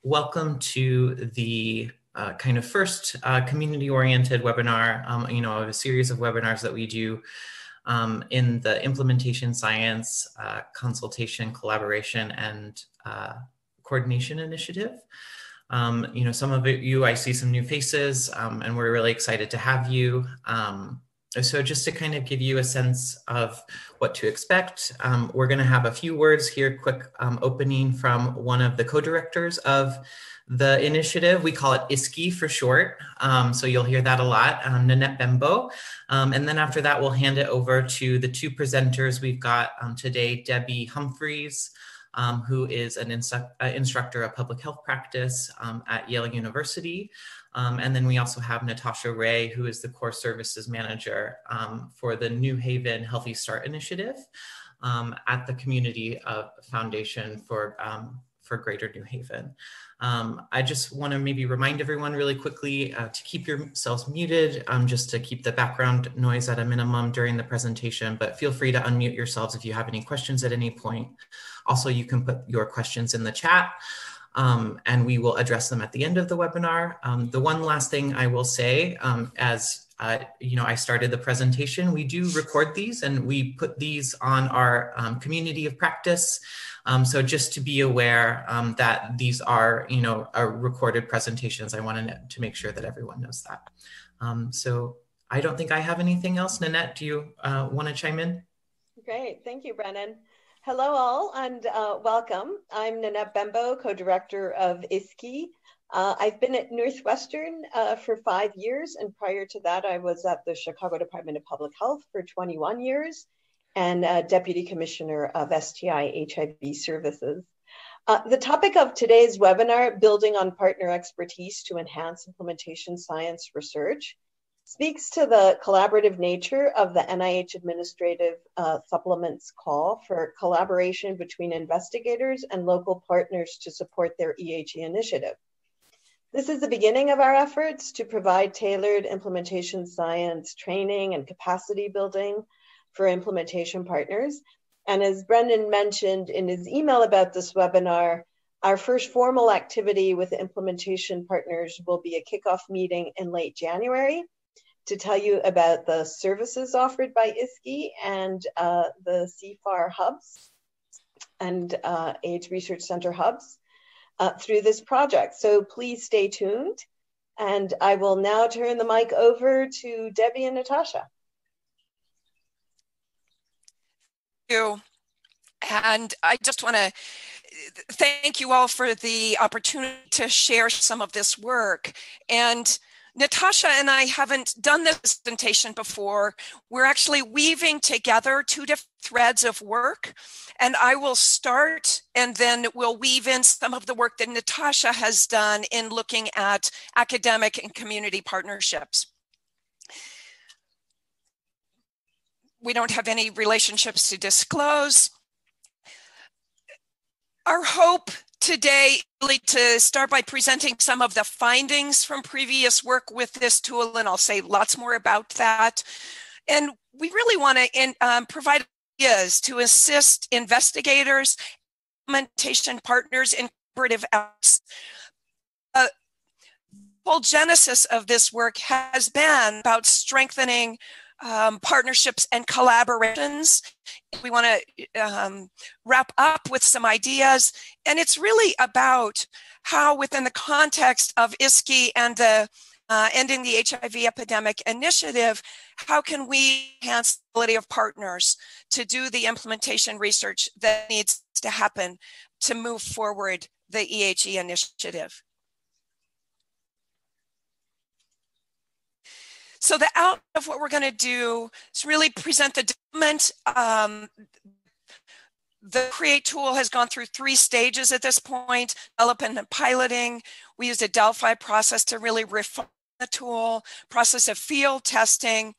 Welcome to the kind of first community-oriented webinar, of a series of webinars that we do in the implementation science, consultation, collaboration, and coordination initiative. Some of you, I see some new faces, and we're really excited to have you. So just to kind of give you a sense of what to expect, we're going to have a few words here, quick opening from one of the co-directors of the initiative. We call it ISKI for short, so you'll hear that a lot, Nanette Bembo. And then after that, we'll hand it over to the two presenters we've got today, Debbie Humphreys, who is an instructor of public health practice at Yale University. And then we also have Natasha Ray, who is the core services manager for the New Haven Healthy Start Initiative at the Community Foundation for Greater New Haven. I just want to maybe remind everyone really quickly to keep yourselves muted, just to keep the background noise at a minimum during the presentation, but feel free to unmute yourselves if you have any questions at any point. Also, you can put your questions in the chat. And we will address them at the end of the webinar. The one last thing I will say, I started the presentation, we do record these and we put these on our community of practice. So just to be aware that these are, recorded presentations. I wanted to make sure that everyone knows that. So I don't think I have anything else. Nanette, do you want to chime in? Great, thank you, Brennan. Hello all and welcome. I'm Nanette Bembo, co-director of ISKI. I've been at Northwestern for 5 years, and prior to that I was at the Chicago Department of Public Health for 21 years and Deputy Commissioner of STI HIV services. The topic of today's webinar, Building on Partner Expertise to Enhance Implementation Science Research, speaks to the collaborative nature of the NIH administrative supplements call for collaboration between investigators and local partners to support their EHE initiative. This is the beginning of our efforts to provide tailored implementation science training and capacity building for implementation partners. And as Brendan mentioned in his email about this webinar, our first formal activity with implementation partners will be a kickoff meeting in late January to tell you about the services offered by ISKI and the CFAR hubs and AIDS Research Center hubs through this project. So please stay tuned. And I will now turn the mic over to Debbie and Natasha. Thank you. And I just want to thank you all for the opportunity to share some of this work. And Natasha and I haven't done this presentation before. We're actually weaving together two different threads of work, and I will start and then we'll weave in some of the work that Natasha has done in looking at academic and community partnerships. We don't have any relationships to disclose. Our hope today really to start by presenting some of the findings from previous work with this tool, and I'll say lots more about that. And we really want to provide ideas to assist investigators, implementation partners in collaborative efforts. The whole genesis of this work has been about strengthening partnerships and collaborations. We want to wrap up with some ideas, and it's really about how within the context of ISKI and the Ending the HIV Epidemic initiative, how can we enhance the ability of partners to do the implementation research that needs to happen to move forward the EHE initiative. So the outcome of what we're going to do is really present the document. The CREATE tool has gone through 3 stages at this point: development and piloting. We used a Delphi process to really refine the tool, process of field testing,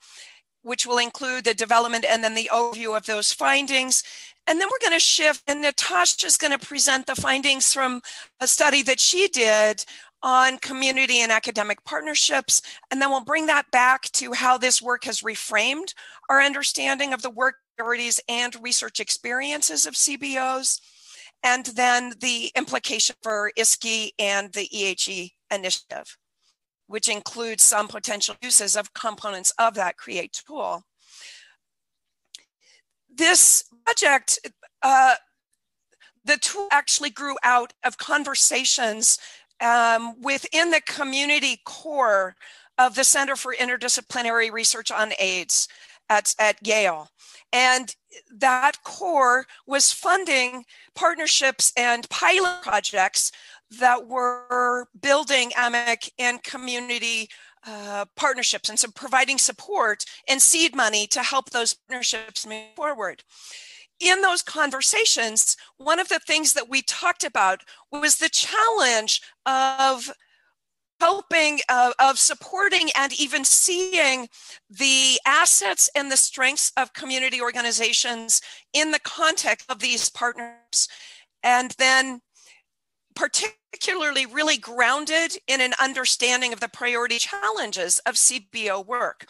which will include the development and then the overview of those findings. And then we're going to shift, and Natasha's going to present the findings from a study that she did on community and academic partnerships, and then we'll bring that back to how this work has reframed our understanding of the work priorities and research experiences of CBOs. and then the implication for ISKI and the EHE initiative, which includes some potential uses of components of that CREATE tool. This project, the tool actually grew out of conversations within the community core of the Center for Interdisciplinary Research on AIDS at Yale. And that core was funding partnerships and pilot projects that were building AMIC and community partnerships, and so providing support and seed money to help those partnerships move forward. In those conversations, one of the things that we talked about was the challenge of helping, of supporting and even seeing the assets and the strengths of community organizations in the context of these partners, and then particularly really grounded in an understanding of the priority challenges of CBO work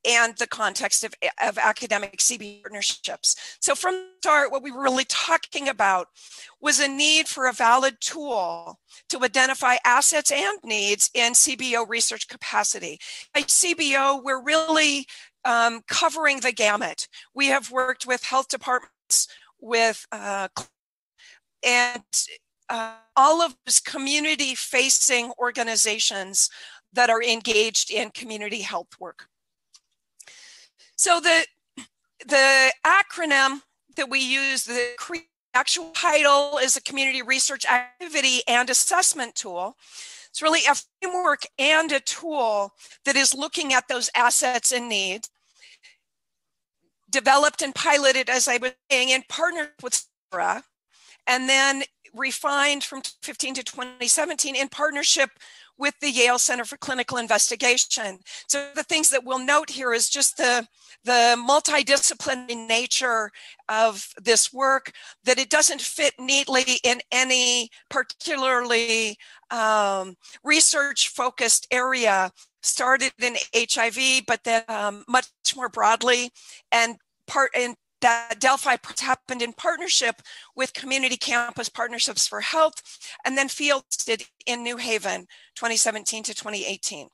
and the context of academic CBO partnerships. So from the start, what we were really talking about was a need for a valid tool to identify assets and needs in CBO research capacity. By CBO, we're really covering the gamut. We have worked with health departments, with all of those community-facing organizations that are engaged in community health work. So the acronym that we use, the actual title, is a community research activity and assessment tool. It's really a framework and a tool that is looking at those assets and needs, developed and piloted, as I was saying, in partnership with SARA, and then refined from 2015 to 2017 in partnership with the Yale Center for Clinical Investigation. So the things that we'll note here is just the multidisciplinary nature of this work, that it doesn't fit neatly in any particularly research-focused area. Started in HIV, but then much more broadly, and that Delphi happened in partnership with Community Campus Partnerships for Health, and then fielded in New Haven, 2017 to 2018.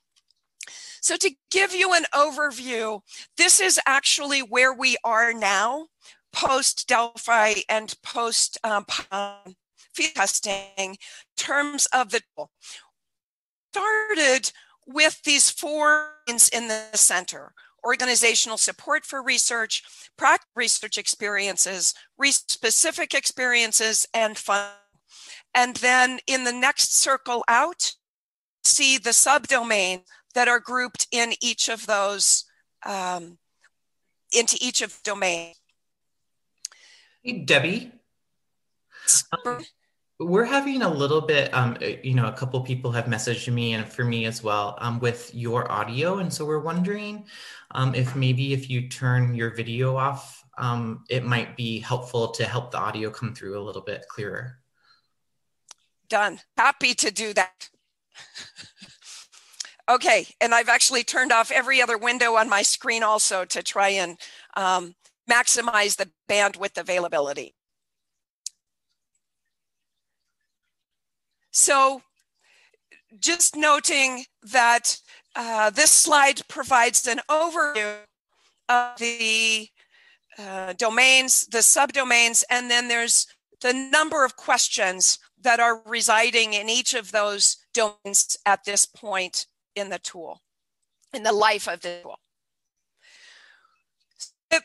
So to give you an overview, this is actually where we are now, post Delphi and post field testing, in terms of the tool. Started with these 4 things in the center: organizational support for research, practical research experiences, specific experiences, and fun. And then in the next circle out, see the subdomains that are grouped in each of those, into each of the domains. Hey, Debbie. We're having a little bit, a couple people have messaged me, and for me as well, with your audio. And so we're wondering if maybe if you turn your video off, it might be helpful to help the audio come through a little bit clearer. Done. Happy to do that. Okay, and I've actually turned off every other window on my screen also to try and maximize the bandwidth availability. So just noting that this slide provides an overview of the domains, the subdomains, and then there's the number of questions that are residing in each of those domains at this point in the tool, in the life of the tool. The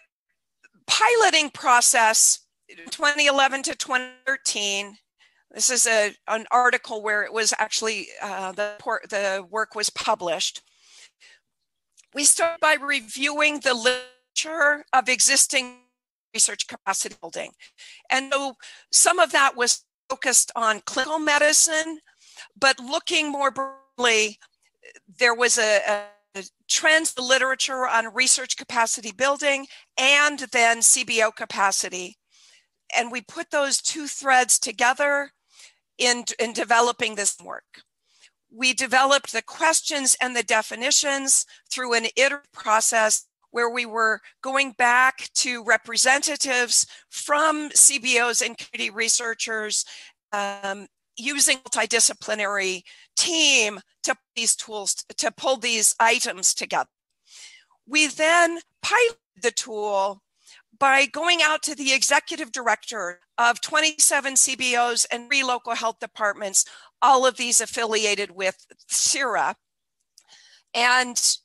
piloting process, 2011 to 2013, this is an article where it was actually, the work was published. We start by reviewing the literature of existing research capacity building. And so some of that was focused on clinical medicine, but looking more broadly, there was a trends, the literature on research capacity building and then CBO capacity. And we put those 2 threads together in developing this work. We developed the questions and the definitions through an iterative process where we were going back to representatives from CBOs and community researchers, using multidisciplinary team to these tools, to pull these items together. We then piloted the tool by going out to the executive director of 27 CBOs and 3 local health departments, all of these affiliated with CIRA. And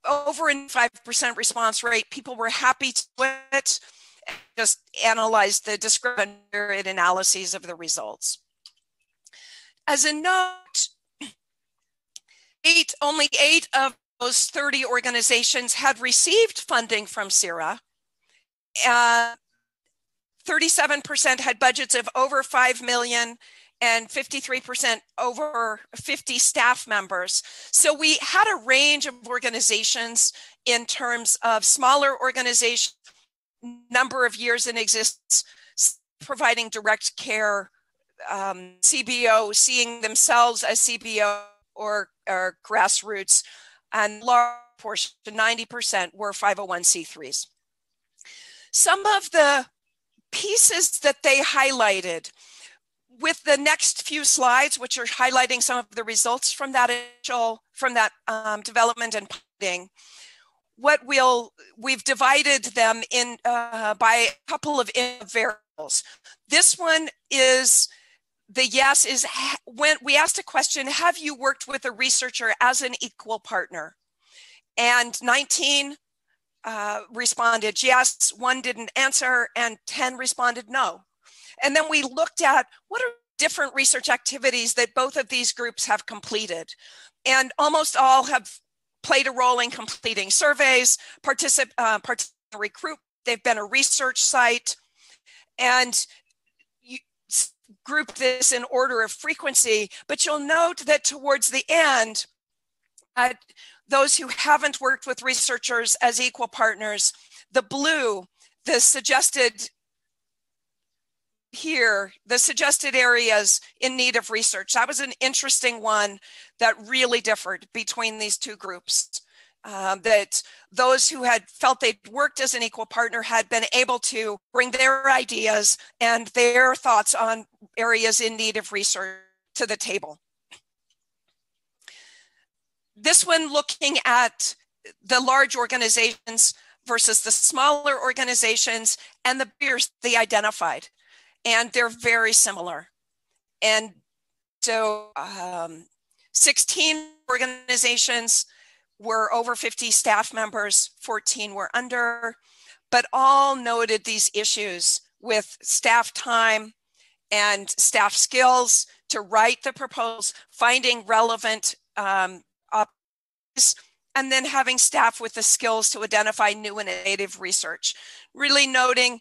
over a 5% response rate, people were happy to do it, and just analyzed the discriminatory analyses of the results. As a note, only 8 of those 30 organizations had received funding from CIRA. 37% had budgets of over 5 million and 53% over 50 staff members. So we had a range of organizations in terms of smaller organizations, number of years in existence, providing direct care, CBO, seeing themselves as CBO or grassroots, and large portion, 90%, were 501c3s. Some of the pieces that they highlighted with the next few slides, which are highlighting some of the results from that development and piloting, we've divided them in by a couple of variables. This one is the yes is when we asked a question, have you worked with a researcher as an equal partner? And 19 responded yes, 1 didn't answer, and 10 responded no. And then we looked at what are different research activities that both of these groups have completed. And almost all have played a role in completing surveys, recruit, they've been a research site, and you group this in order of frequency. But you'll note that towards the end, those who haven't worked with researchers as equal partners, the blue, the suggested here, the suggested areas in need of research. That was an interesting one that really differed between these two groups. That those who had felt they'd worked as an equal partner had been able to bring their ideas and their thoughts on areas in need of research to the table. This one looking at the large organizations versus the smaller organizations and the barriers they identified. And they're very similar. And so 16 organizations were over 50 staff members, 14 were under, but all noted these issues with staff time and staff skills to write the proposals, finding relevant and then having staff with the skills to identify new and innovative research. Really noting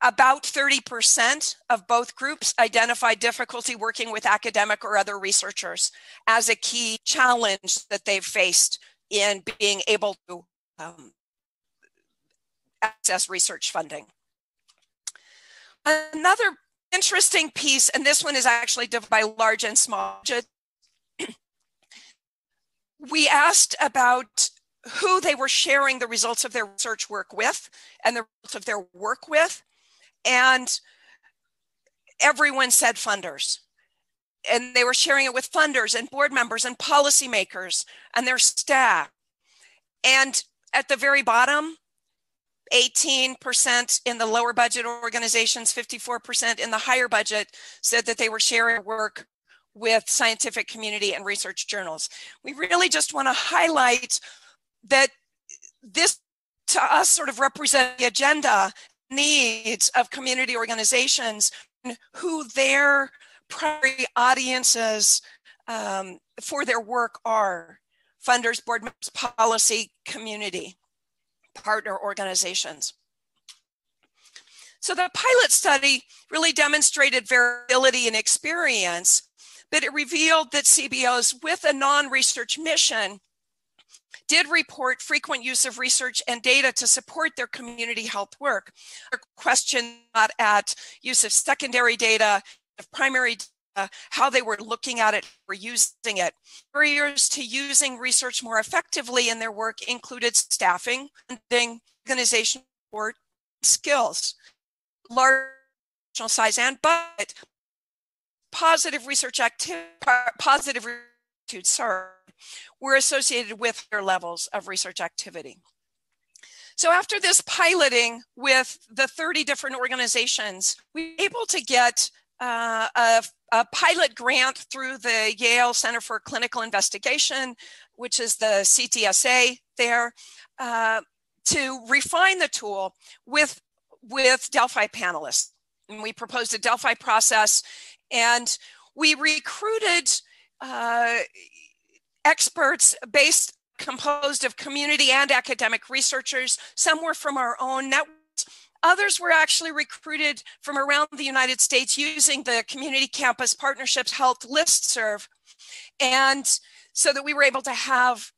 about 30% of both groups identified difficulty working with academic or other researchers as a key challenge that they've faced in being able to access research funding. Another interesting piece, and this one is actually divided by large and small budget. We asked about who they were sharing the results of their research work with and the results of their work with. And everyone said funders. And they were sharing it with funders and board members and policymakers and their staff. And at the very bottom, 18% in the lower budget organizations, 54% in the higher budget said that they were sharing work with scientific community and research journals. We really just want to highlight that this, to us, sort of represents the agenda needs of community organizations and who their primary audiences for their work are: funders, board members, policy, community, partner organizations. So the pilot study really demonstrated variability in experience, but it revealed that CBOs with a non-research mission did report frequent use of research and data to support their community health work. A question not at use of secondary data, of primary how they were looking at it, were using it. Barriers to using research more effectively in their work included staffing, funding, organization support, skills, large size and budget, positive research activity, were associated with higher levels of research activity. So after this piloting with the 30 different organizations, we were able to get a pilot grant through the Yale Center for Clinical Investigation, which is the CTSA there, to refine the tool with Delphi panelists. And we proposed a Delphi process, and we recruited experts composed of community and academic researchers. Some were from our own networks. Others were actually recruited from around the United States using the Community Campus Partnerships Health Listserv. And so that we were able to have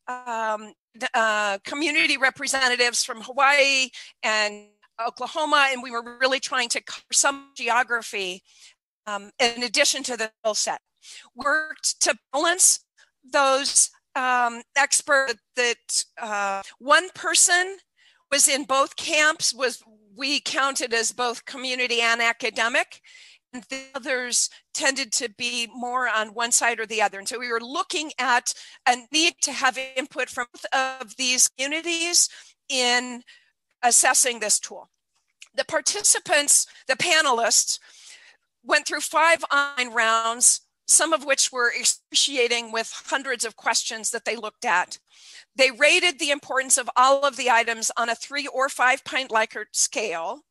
community representatives from Hawaii and Oklahoma, and we were really trying to cover some geography in addition to the skill set. Worked to balance those experts that one person was in both camps, we counted as both community and academic, and the others tended to be more on one side or the other. And so we were looking at a need to have input from both of these communities in assessing this tool. The participants, the panelists, went through 5 online rounds, some of which were excruciating with hundreds of questions that they looked at. They rated the importance of all of the items on a 3 or 5 point Likert scale.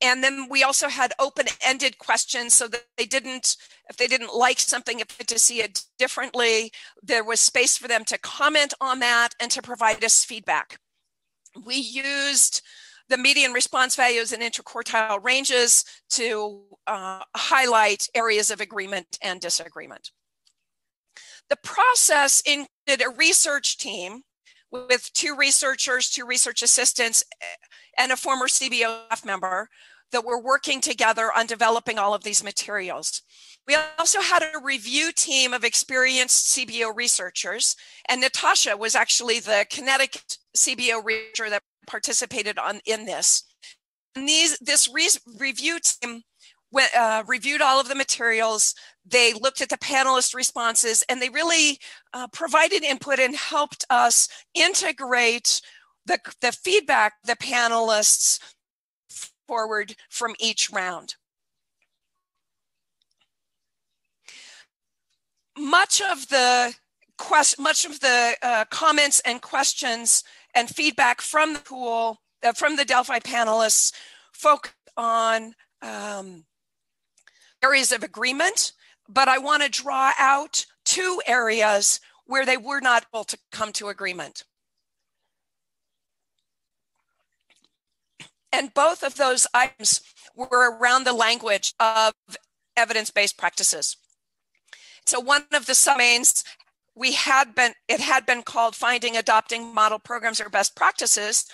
And then we also had open-ended questions so that if they didn't like something, if they had to see it differently, there was space for them to comment on that and to provide us feedback. We used the median response values and interquartile ranges to highlight areas of agreement and disagreement. The process included a research team with 2 researchers, 2 research assistants, and a former CBO staff member that were working together on developing all of these materials. We also had a review team of experienced CBO researchers, and Natasha was actually the Connecticut CBO researcher that participated in this. And this review team reviewed all of the materials. They looked at the panelist responses, and they really provided input and helped us integrate the feedback the panelists forward from each round. Much of the comments and questions and feedback from the tool, from the Delphi panelists, focused on areas of agreement, but I want to draw out 2 areas where they were not able to come to agreement. And both of those items were around the language of evidence-based practices. So one of the submains it had been called Finding Adopting Model Programs or Best Practices,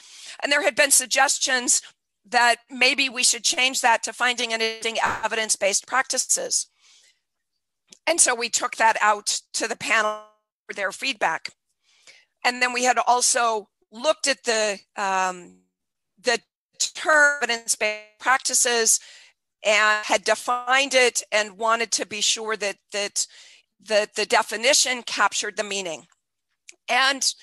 and there had been suggestions that maybe we should change that to Finding and Adopting Evidence-Based Practices. And so we took that out to the panel for their feedback. And then we had also looked at the term evidence-based practices and had defined it and wanted to be sure that the definition captured the meaning. And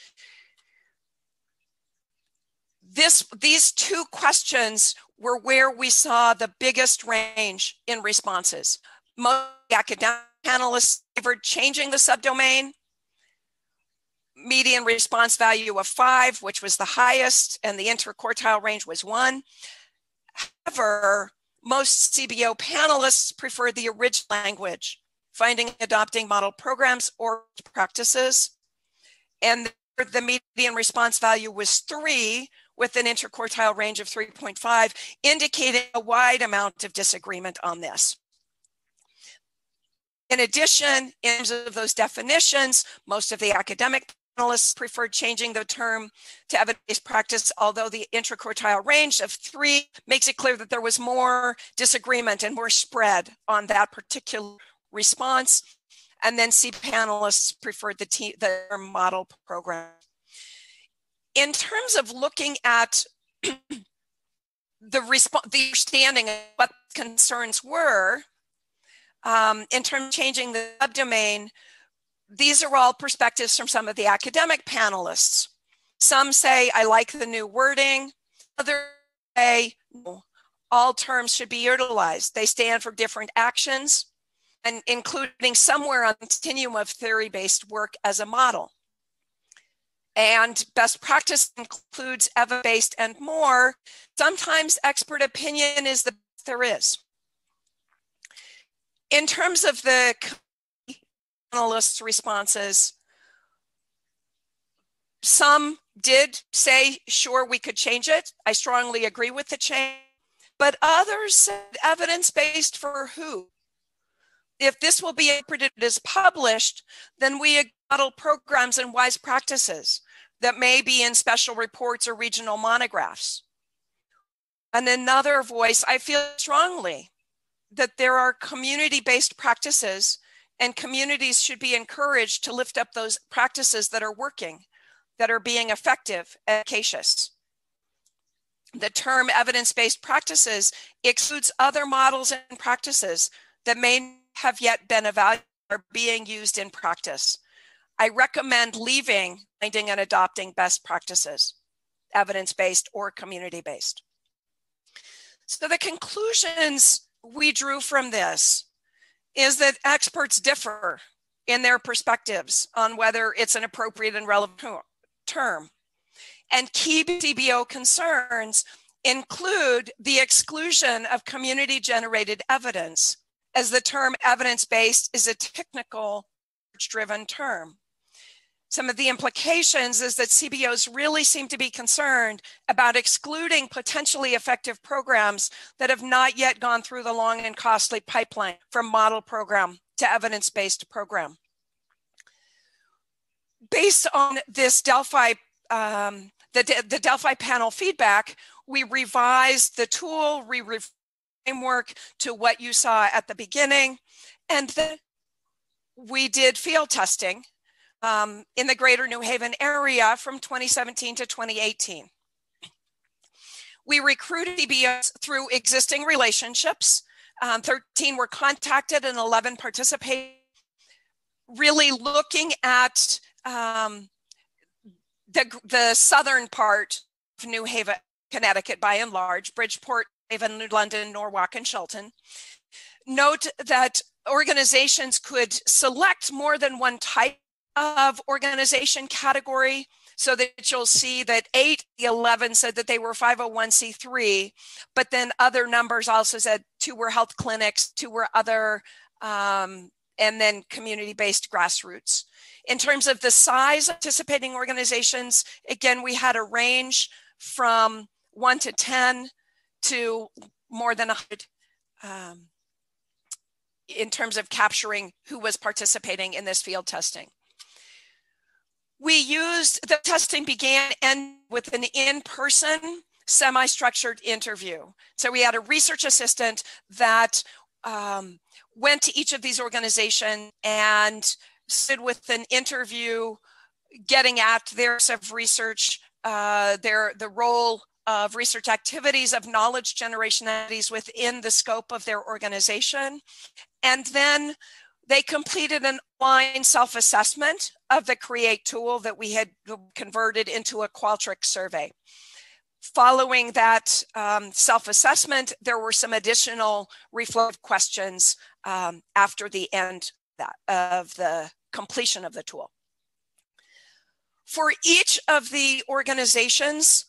these 2 questions were where we saw the biggest range in responses. Most academic panelists favored changing the subdomain. Median response value of 5, which was the highest, and the interquartile range was 1. However, most CBO panelists preferred the original language, Finding and Adopting Model Programs or Practices. And the median response value was 3, with an interquartile range of 3.5, indicating a wide amount of disagreement on this. In addition, in terms of those definitions, most of the academic panelists preferred changing the term to evidence-based practice, although the interquartile range of 3 makes it clear that there was more disagreement and more spread on that particular response, and then C panelists preferred the model program. In terms of looking at the understanding of what concerns were, in terms of changing the subdomain, these are all perspectives from some of the academic panelists. Some say, I like the new wording. Others say, no, all terms should be utilized. They stand for different actions, and including somewhere on the continuum of theory-based work as a model. And best practice includes evidence-based and more. Sometimes expert opinion is the best there is. In terms of the panelists' responses, some did say, sure, we could change it. I strongly agree with the change. But others said evidence-based for who? If this will be interpreted as published, then we model programs and wise practices that may be in special reports or regional monographs. And another voice, I feel strongly that there are community-based practices, and communities should be encouraged to lift up those practices that are working, that are being effective and efficacious. The term evidence-based practices excludes other models and practices that may have yet been evaluated or being used in practice. I recommend leaving finding and adopting best practices, evidence-based or community-based. So the conclusions we drew from this is that experts differ in their perspectives on whether it's an appropriate and relevant term. And key CBO concerns include the exclusion of community-generated evidence, as the term evidence-based is a technical, driven term. Some of the implications is that CBOs really seem to be concerned about excluding potentially effective programs that have not yet gone through the long and costly pipeline from model program to evidence-based program. Based on this Delphi, the Delphi panel feedback, we revised the tool, framework to what you saw at the beginning, and then we did field testing in the greater New Haven area from 2017 to 2018. We recruited CBOs through existing relationships. 13 were contacted and 11 participated, really looking at the southern part of New Haven, Connecticut by and large, Bridgeport, Haven, London, Norwalk, and Shelton. Note that organizations could select more than one type of organization category, so that you'll see that 8, 11 said that they were 501c3, but then other numbers also said 2 were health clinics, 2 were other, and then community-based grassroots. In terms of the size of participating organizations, again, we had a range from 1 to 10 to more than 100 in terms of capturing who was participating in this field testing. The testing began with an in-person, semi-structured interview. So we had a research assistant that went to each of these organizations and stood with an interview, getting at their research, the role of research activities, of knowledge generation activities within the scope of their organization. And then they completed an online self-assessment of the CREATE tool that we had converted into a Qualtrics survey. Following that self-assessment, there were some additional reflective questions after the end of the completion of the tool. For each of the organizations,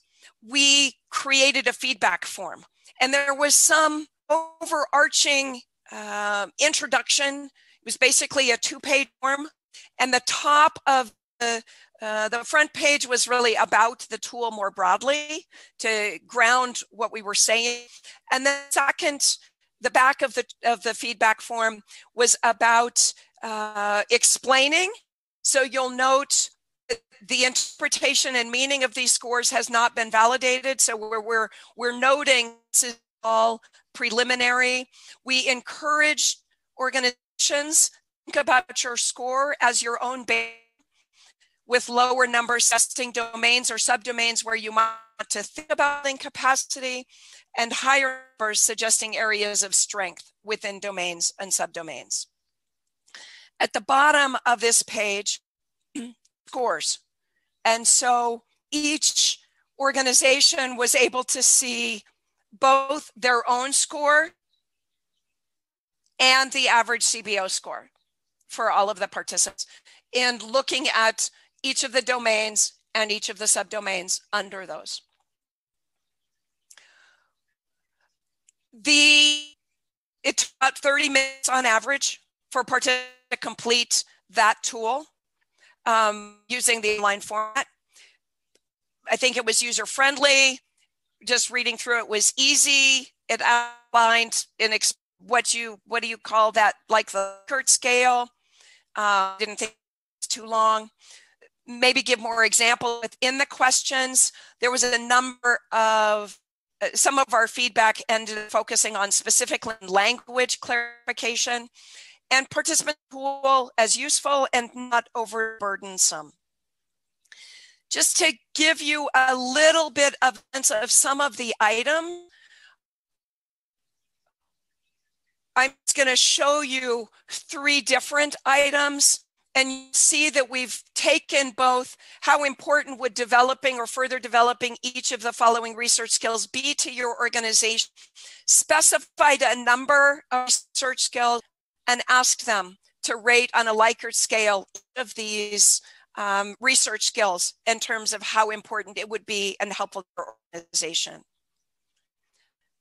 we created a feedback form, and there was some overarching introduction. It was basically a 2-page form, and the top of the front page was really about the tool more broadly to ground what we were saying. And then second, the back of the feedback form was about explaining. So you'll note the interpretation and meaning of these scores has not been validated. So we're noting this is all preliminary. We encourage organizations think about your score as your own base, with lower numbers testing domains or subdomains where you might want to think about building capacity, and higher numbers suggesting areas of strength within domains and subdomains. At the bottom of this page, scores. And so each organization was able to see both their own score and the average CBO score for all of the participants, and looking at each of the domains and each of the subdomains under those. It took about 30 minutes on average for participants to complete that tool using the online format. I think it was user-friendly. Just reading through it was easy. It outlined in what do you call that, like the Likert scale. Didn't think it was too long. Maybe give more example within the questions. There was a number of, some of our feedback ended up focusing on specific language clarification, and participant pool as useful and not overburdensome. Just to give you a little bit of sense of some of the items, I'm just going to show you 3 different items, and you see that we've taken both how important would developing or further developing each of the following research skills be to your organization, specified a number of research skills, and asked them to rate on a Likert scale of these research skills in terms of how important it would be and helpful to your organization.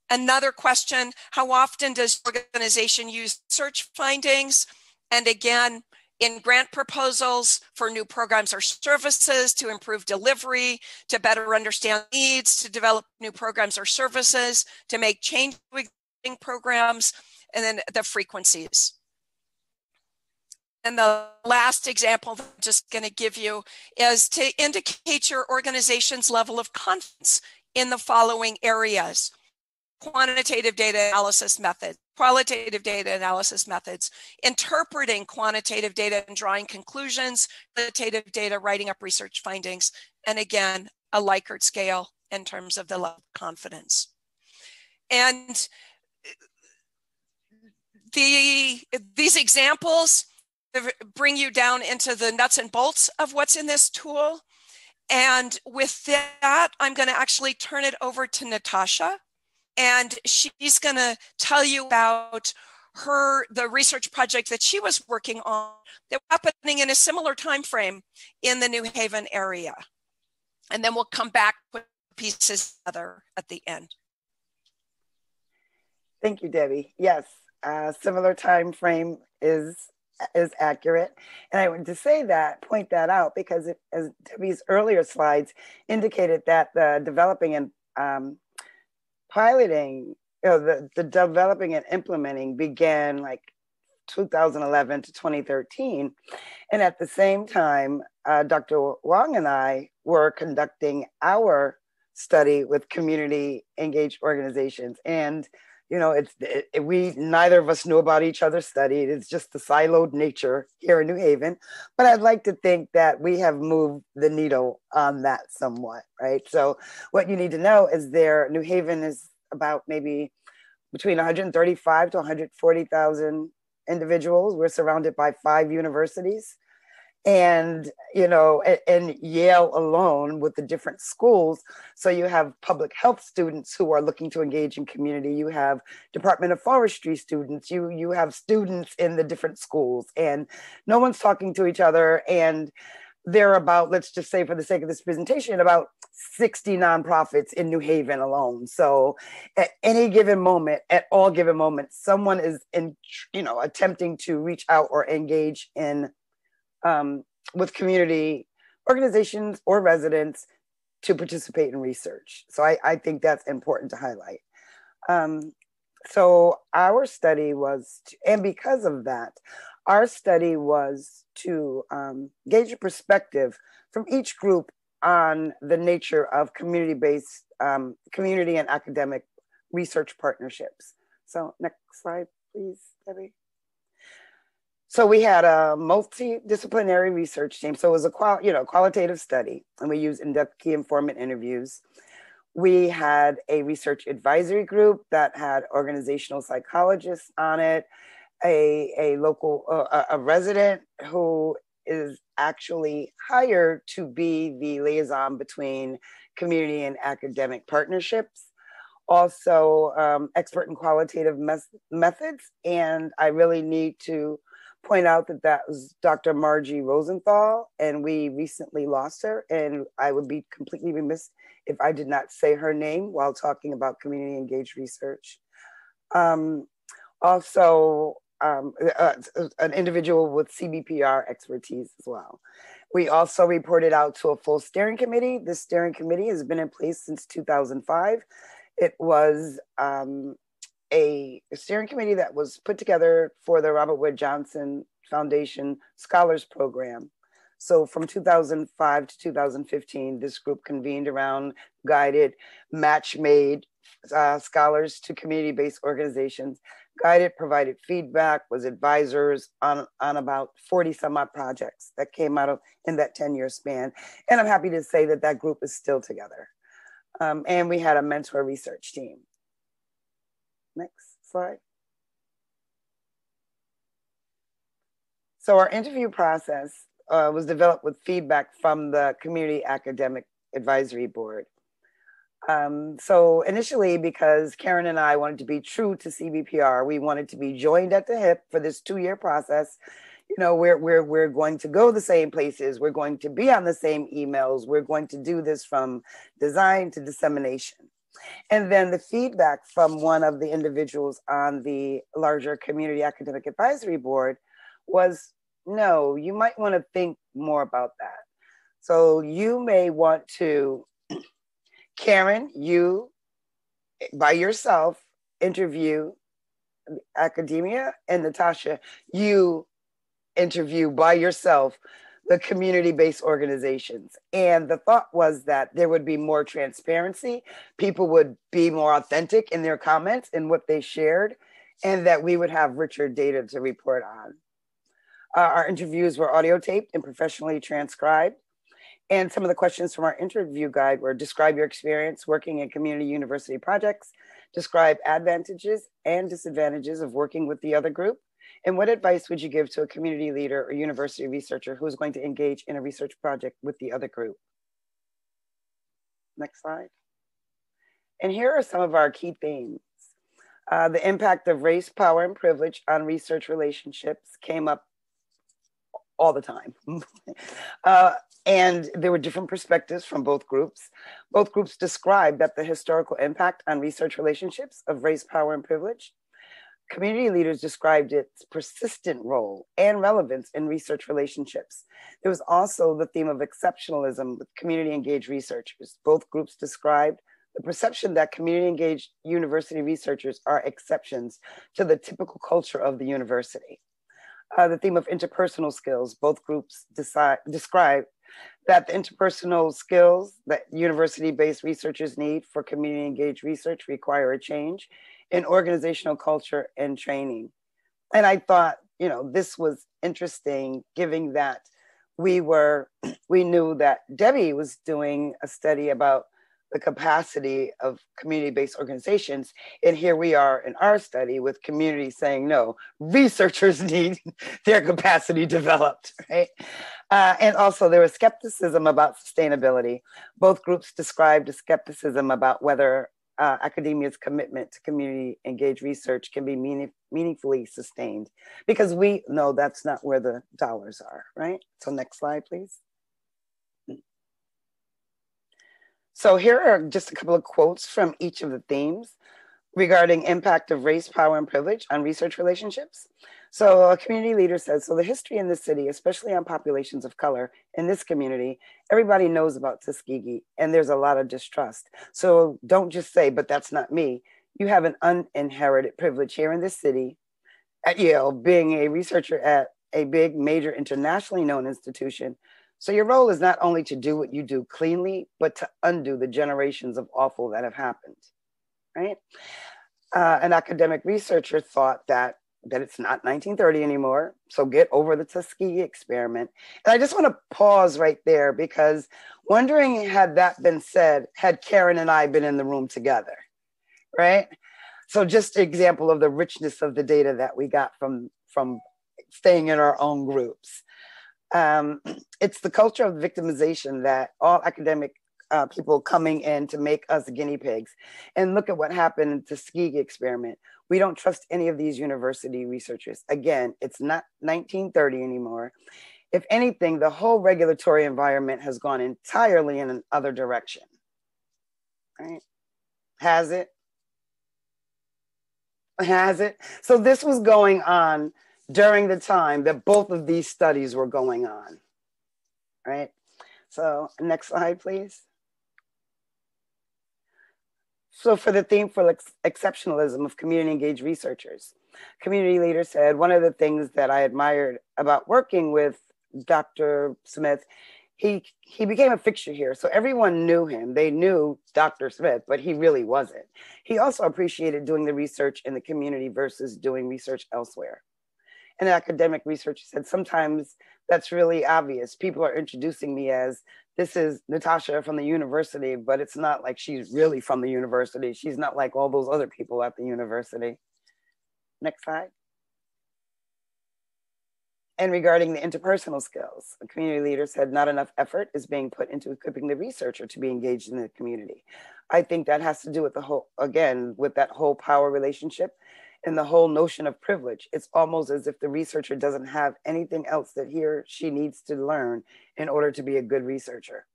Another question, how often does your organization use search findings? And again, in grant proposals for new programs or services to improve delivery, to better understand needs, to develop new programs or services, to make changes to existing programs, and then the frequencies. And the last example that I'm just going to give you is to indicate your organization's level of confidence in the following areas: quantitative data analysis methods, qualitative data analysis methods, interpreting quantitative data and drawing conclusions, qualitative data, writing up research findings, and again, a Likert scale in terms of the level of confidence. And these examples bring you down into the nuts and bolts of what's in this tool. And with that, I'm going to actually turn it over to Natasha. And she's going to tell you about the research project that she was working on that was happening in a similar time frame in the New Haven area. And then we'll come back with pieces together at the end. Thank you, Debbie. Yes, similar time frame is accurate. And I want to say that, point that out, because as Debbie's earlier slides indicated that the developing and piloting, the developing and implementing began like 2011 to 2013. And at the same time, Dr. Wong and I were conducting our study with community engaged organizations. And we neither of us knew about each other's study. It's just the siloed nature here in New Haven. But I'd like to think that we have moved the needle on that somewhat, right? So what you need to know is New Haven is about maybe between 135 to 140,000 individuals. We're surrounded by 5 universities. And, and Yale alone with the different schools. So you have public health students who are looking to engage in community. You have Department of Forestry students. You have students in the different schools, and no one's talking to each other. And there are about, let's just say for the sake of this presentation, about 60 nonprofits in New Haven alone. So at any given moment, at all given moments, someone is attempting to reach out or engage in with community organizations or residents to participate in research. So I think that's important to highlight. So our study was, and because of that, our study was to gauge a perspective from each group on the nature of community-based, community and academic research partnerships. So next slide, please, Debbie. So we had a multidisciplinary research team. So it was a qualitative study, and we used in-depth key informant interviews. We had a research advisory group that had organizational psychologists on it, a local a resident who is actually hired to be the liaison between community and academic partnerships. Also, expert in qualitative methods, and I really need to point out that that was Dr. Margie Rosenthal, and we recently lost her, and I would be completely remiss if I did not say her name while talking about community engaged research. Also, an individual with CBPR expertise as well. We also reported out to a full steering committee. This steering committee has been in place since 2005. It was a steering committee that was put together for the Robert Wood Johnson Foundation Scholars Program. So from 2005 to 2015, this group convened around, guided, match-made scholars to community-based organizations, guided, provided feedback, was advisors on about 40 some odd projects that came out of in that 10-year span. And I'm happy to say that that group is still together. And we had a mentor research team. Next slide. So our interview process was developed with feedback from the Community Academic Advisory Board. So initially, because Karen and I wanted to be true to CBPR, we wanted to be joined at the hip for this 2-year process. You know, we're going to go the same places. We're going to be on the same emails. We're going to do this from design to dissemination. And then the feedback from one of the individuals on the larger Community Academic Advisory Board was, no, you might want to think more about that. So you may want to, Karen, you by yourself interview academia, and Natasha, you interview by yourself the community-based organizations. And the thought was that there would be more transparency, people would be more authentic in their comments and what they shared, and that we would have richer data to report on. Our interviews were audio taped and professionally transcribed. And some of the questions from our interview guide were: describe your experience working in community university projects, describe advantages and disadvantages of working with the other group, and what advice would you give to a community leader or university researcher who is going to engage in a research project with the other group? Next slide. And here are some of our key themes. The impact of race, power, and privilege on research relationships came up all the time. And there were different perspectives from both groups. Both groups described that the historical impact on research relationships of race, power, and privilege. Community leaders described its persistent role and relevance in research relationships. There was also the theme of exceptionalism with community engaged researchers. Both groups described the perception that community engaged university researchers are exceptions to the typical culture of the university. The theme of interpersonal skills. Both groups described that the interpersonal skills that university-based researchers need for community engaged research require a change in organizational culture and training. And I thought, you know, this was interesting, given that we knew that Debbie was doing a study about the capacity of community-based organizations. And here we are in our study with communities saying, no, researchers need their capacity developed, right? And also there was skepticism about sustainability. Both groups described a skepticism about whether academia's commitment to community engaged research can be meaningfully sustained, because we know that's not where the dollars are, right? So next slide, please. So here are just a couple of quotes from each of the themes regarding impact of race, power, and privilege on research relationships. So a community leader says, so the history in the city, especially on populations of color in this community, everybody knows about Tuskegee, and there's a lot of distrust. So don't just say, but that's not me. You have an uninherited privilege here in this city at Yale, being a researcher at a big, major, internationally known institution. So your role is not only to do what you do cleanly, but to undo the generations of awful that have happened, right? An academic researcher thought that that it's not 1930 anymore. So get over the Tuskegee experiment. And I just want to pause right there, because wondering, had that been said, had Karen and I been in the room together, right? So just an example of the richness of the data that we got from staying in our own groups. It's the culture of victimization that all academic people coming in to make us guinea pigs. And look at what happened in the Tuskegee experiment. We don't trust any of these university researchers. Again, it's not 1930 anymore. If anything, the whole regulatory environment has gone entirely in another direction, right? Has it? Has it? So this was going on during the time that both of these studies were going on, right? So next slide, please. So for the theme for exceptionalism of community engaged researchers, community leaders said, one of the things that I admired about working with Dr. Smith, he became a fixture here. So everyone knew him. They knew Dr. Smith, but he really wasn't. He also appreciated doing the research in the community versus doing research elsewhere. And academic research said, sometimes that's really obvious. People are introducing me as, this is Natasha from the university, but it's not like she's really from the university. She's not like all those other people at the university. Next slide. And regarding the interpersonal skills, a community leader said not enough effort is being put into equipping the researcher to be engaged in the community. I think that has to do with the whole, again, with that whole power relationship and the whole notion of privilege. It's almost as if the researcher doesn't have anything else that he or she needs to learn in order to be a good researcher.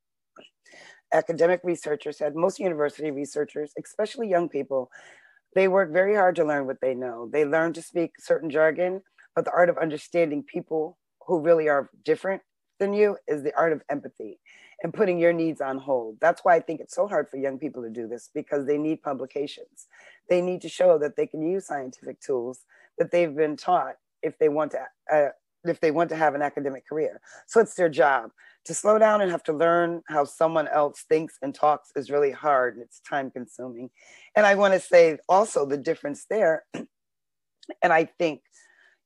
Academic researchers said most university researchers, especially young people, they work very hard to learn what they know. They learn to speak certain jargon, but the art of understanding people who really are different than you is the art of empathy and putting your needs on hold. That's why I think it's so hard for young people to do this, because they need publications. They need to show that they can use scientific tools that they've been taught if they want to have an academic career. So it's their job. To slow down and have to learn how someone else thinks and talks is really hard, and it's time consuming. And I want to say also the difference there, and I think,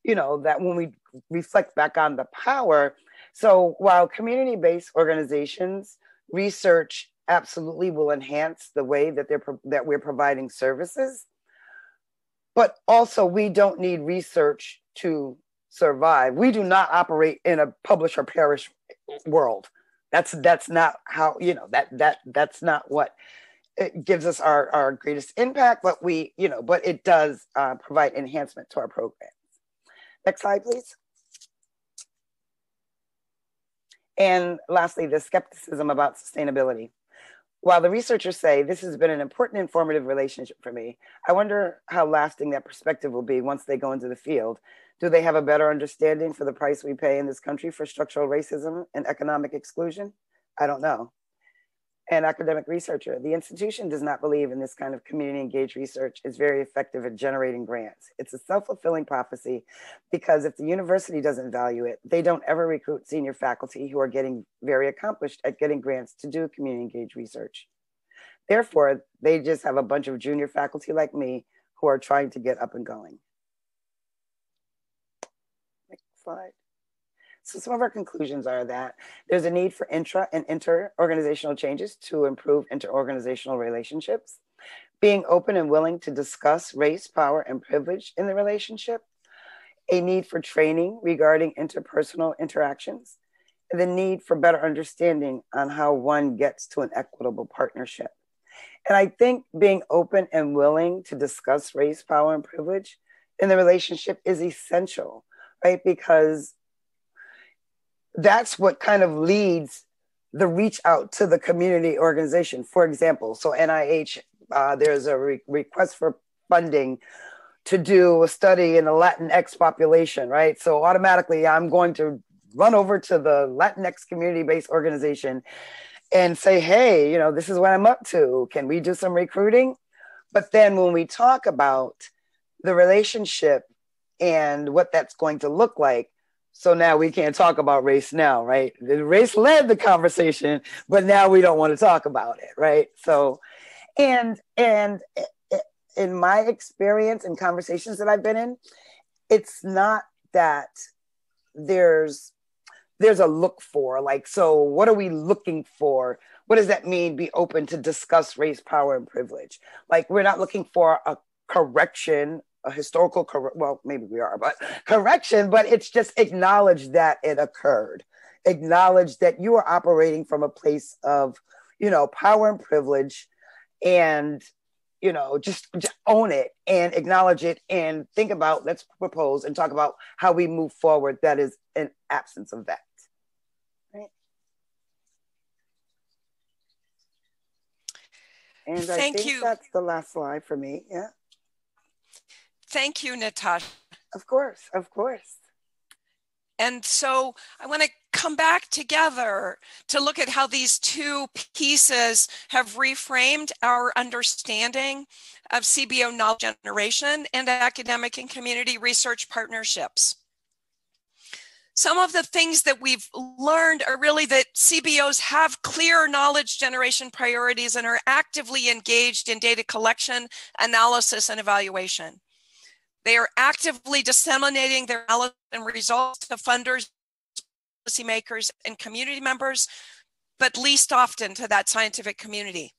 that when we reflect back on the power, so while community-based organizations research absolutely will enhance the way that we're providing services, but also we don't need research to survive. We do not operate in a publish or perish world. That's not how, that's not what it gives us our greatest impact, but but it does provide enhancement to our programs. Next slide, please. And lastly, the skepticism about sustainability. While the researchers say this has been an important, informative relationship for me, I wonder how lasting that perspective will be once they go into the field. Do they have a better understanding for the price we pay in this country for structural racism and economic exclusion? I don't know. An academic researcher, the institution does not believe in this kind of community engaged research is very effective at generating grants. It's a self-fulfilling prophecy, because if the university doesn't value it, they don't ever recruit senior faculty who are getting very accomplished at getting grants to do community engaged research. Therefore, they just have a bunch of junior faculty like me who are trying to get up and going. Next slide. So some of our conclusions are that there's a need for intra and inter-organizational changes to improve inter-organizational relationships, being open and willing to discuss race, power, and privilege in the relationship, a need for training regarding interpersonal interactions, and the need for better understanding on how one gets to an equitable partnership. And I think being open and willing to discuss race, power, and privilege in the relationship is essential, right? Because that's what kind of leads the reach out to the community organization. For example, so NIH, there's a request for funding to do a study in the Latinx population, right? So automatically I'm going to run over to the Latinx community-based organization and say, hey, this is what I'm up to. Can we do some recruiting? But then when we talk about the relationship and what that's going to look like, so now we can't talk about race now, right? The race led the conversation, but now we don't want to talk about it, right? So, and in my experience and conversations that I've been in, it's not that there's a look for, like, so what are we looking for? What does that mean, be open to discuss race, power, and privilege? Like, we're not looking for a correction, a historical, well, maybe we are, but correction, but it's just acknowledge that it occurred. Acknowledge that you are operating from a place of, power and privilege, and, just own it and acknowledge it and think about, let's propose and talk about how we move forward. That is an absence of that. Right. And Thank I think you. that's the last slide for me. Yeah. Thank you, Natasha. Of course, of course. And so I want to come back together to look at how these two pieces have reframed our understanding of CBO knowledge generation and academic and community research partnerships. Some of the things that we've learned are really that CBOs have clear knowledge generation priorities and are actively engaged in data collection, analysis, and evaluation. They are actively disseminating their analysis and results to funders, policymakers, and community members, but least often to that scientific community.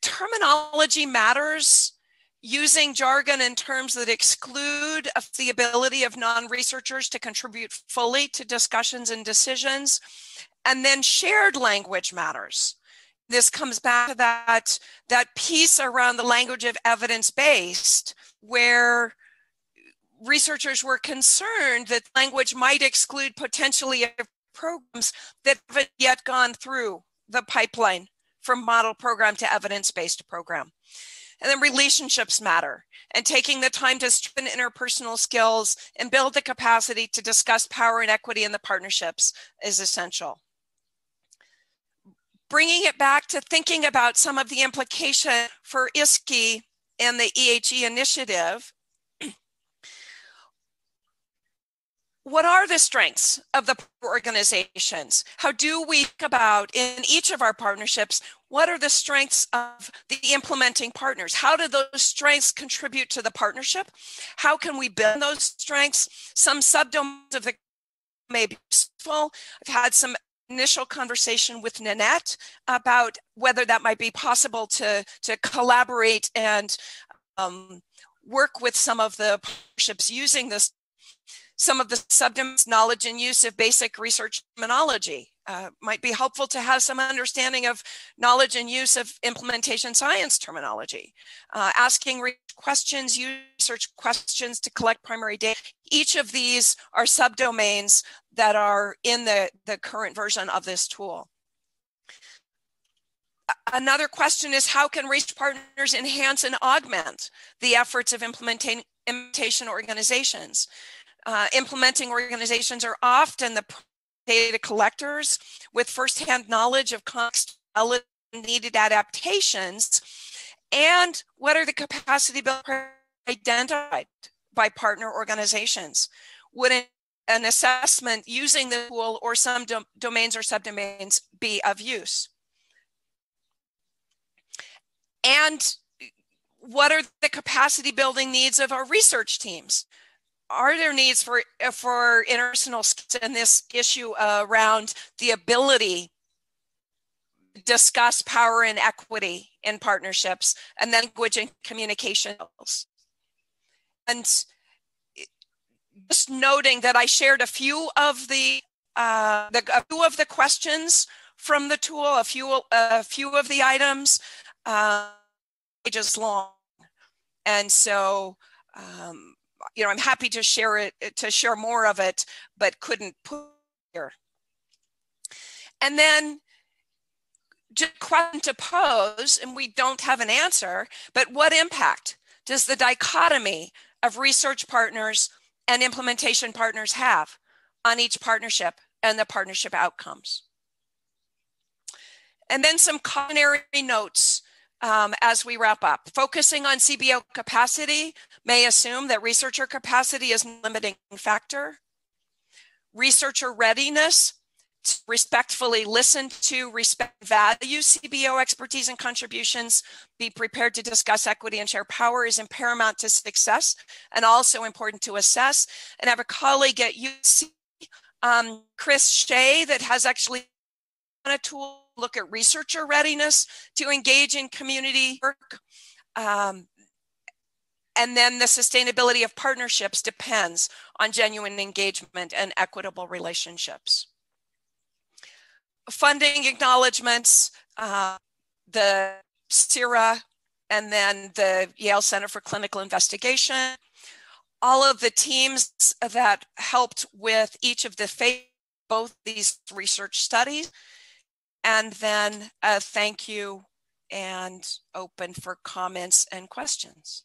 Terminology matters. Using jargon and terms that exclude the ability of non-researchers to contribute fully to discussions and decisions. And then shared language matters. This comes back to that piece around the language of evidence-based, where researchers were concerned that language might exclude potentially programs that haven't yet gone through the pipeline from model program to evidence-based program. And then relationships matter, and taking the time to strengthen interpersonal skills and build the capacity to discuss power and equity in the partnerships is essential. Bringing it back to thinking about some of the implication for ISKI and the EHE initiative, what are the strengths of the organizations? How do we think about in each of our partnerships, what are the strengths of the implementing partners? How do those strengths contribute to the partnership? How can we build those strengths? Some subdomains of the may be useful. I've had some initial conversation with Nanette about whether that might be possible to collaborate and work with some of the partnerships using this. Some of the subdomains, knowledge and use of basic research terminology. Might be helpful to have some understanding of knowledge and use of implementation science terminology. Asking questions, research questions to collect primary data. Each of these are subdomains that are in the current version of this tool. Another question is, how can research partners enhance and augment the efforts of implementation organizations? Implementing organizations are often the data collectors with firsthand knowledge of context needed adaptations, and what are the capacity builders identified by partner organizations? Would an assessment using the tool or some domains or subdomains be of use? And what are the capacity building needs of our research teams? Are there needs for interpersonal skills in this issue around the ability to discuss power and equity in partnerships, and language and communication skills? And just noting that I shared a few of the questions from the tool, a few of the items, pages long, and so. I'm happy to share more of it, but couldn't put it here. And then just a question to pose, and we don't have an answer, but what impact does the dichotomy of research partners and implementation partners have on each partnership and the partnership outcomes? And then some cautionary notes as we wrap up. Focusing on CBO capacity may assume that researcher capacity is a limiting factor. Researcher readiness to respectfully listen to, respect, value CBO expertise and contributions, be prepared to discuss equity and share power is paramount to success and also important to assess. And I have a colleague at UC, Chris Shea, that has actually done a tool to look at researcher readiness to engage in community work. And then the sustainability of partnerships depends on genuine engagement and equitable relationships. Funding acknowledgements, the CIRA, and then the Yale Center for Clinical Investigation, all of the teams that helped with each of both these research studies, and then a thank you and open for comments and questions.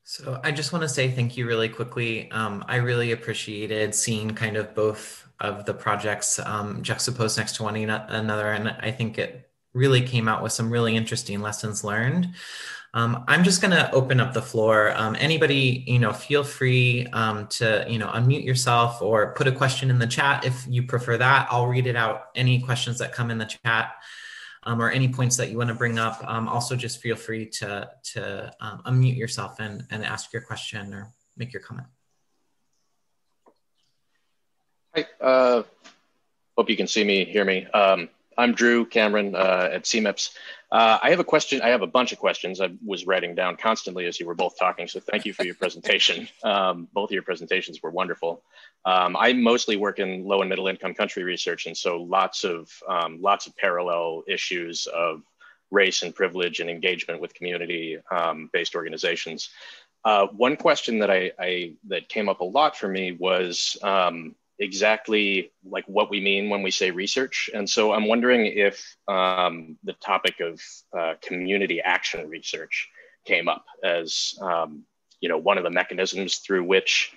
So I just want to say thank you really quickly. I really appreciated seeing kind of both of the projects juxtaposed next to one another. And I think it really came out with some really interesting lessons learned. I'm just going to open up the floor. Anybody, feel free to, unmute yourself or put a question in the chat if you prefer that. I'll read it out, any questions that come in the chat. Or any points that you want to bring up. Also, just feel free to unmute yourself and ask your question or make your comment. Hi, hope you can see me, hear me. I'm Drew Cameron at CMIPS. I have a question. I have a bunch of questions I was writing down constantly as you were both talking, so thank you for your presentation. Both of your presentations were wonderful. I mostly work in low and middle income country research, and so lots of parallel issues of race and privilege and engagement with community-based organizations. One question that that came up a lot for me was exactly like what we mean when we say research. And so I'm wondering if the topic of community action research came up as one of the mechanisms through which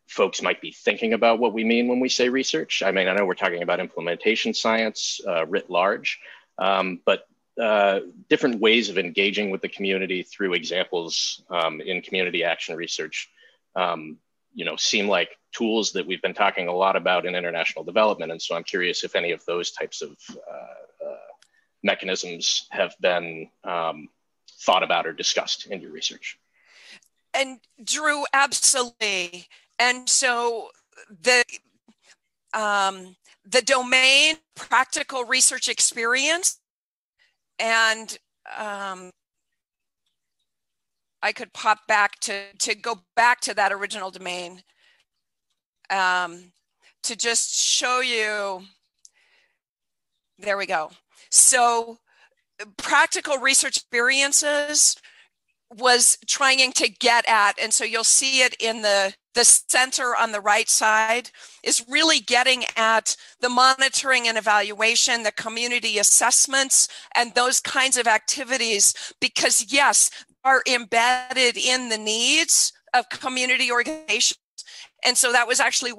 folks might be thinking about what we mean when we say research. I mean, I know we're talking about implementation science writ large, but different ways of engaging with the community through examples in community action research seem like tools that we've been talking a lot about in international development. And so I'm curious if any of those types of mechanisms have been thought about or discussed in your research. And Drew, absolutely. And so the domain practical research experience, and I could pop back to go back to that original domain to just show you. There we go. So practical research experiences was trying to get at, and so you'll see it in the center on the right side, is really getting at the monitoring and evaluation, the community assessments, and those kinds of activities, because yes, are embedded in the needs of community organizations. And so that was actually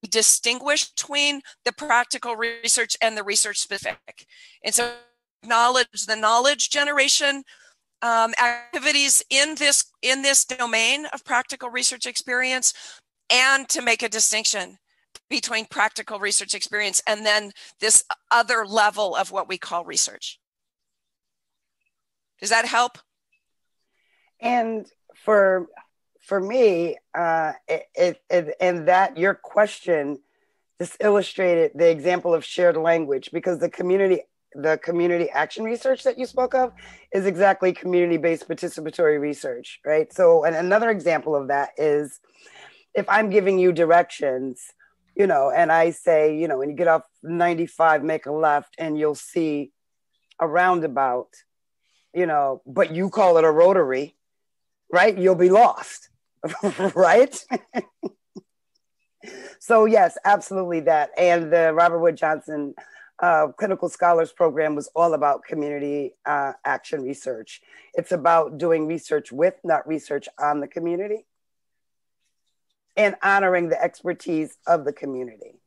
distinguished between the practical research and the research specific. And so acknowledge the knowledge generation activities in this domain of practical research experience, and to make a distinction between practical research experience and then this other level of what we call research. Does that help? And for me, and that your question just illustrated the example of shared language, because the community action research that you spoke of is exactly community-based participatory research, right? So, and another example of that is if I'm giving you directions, and I say, when you get off 95, make a left and you'll see a roundabout, but you call it a rotary, right? You'll be lost, right? So yes, absolutely that. And the Robert Wood Johnson Clinical Scholars Program was all about community action research. It's about doing research with, not research on the community, and honoring the expertise of the community,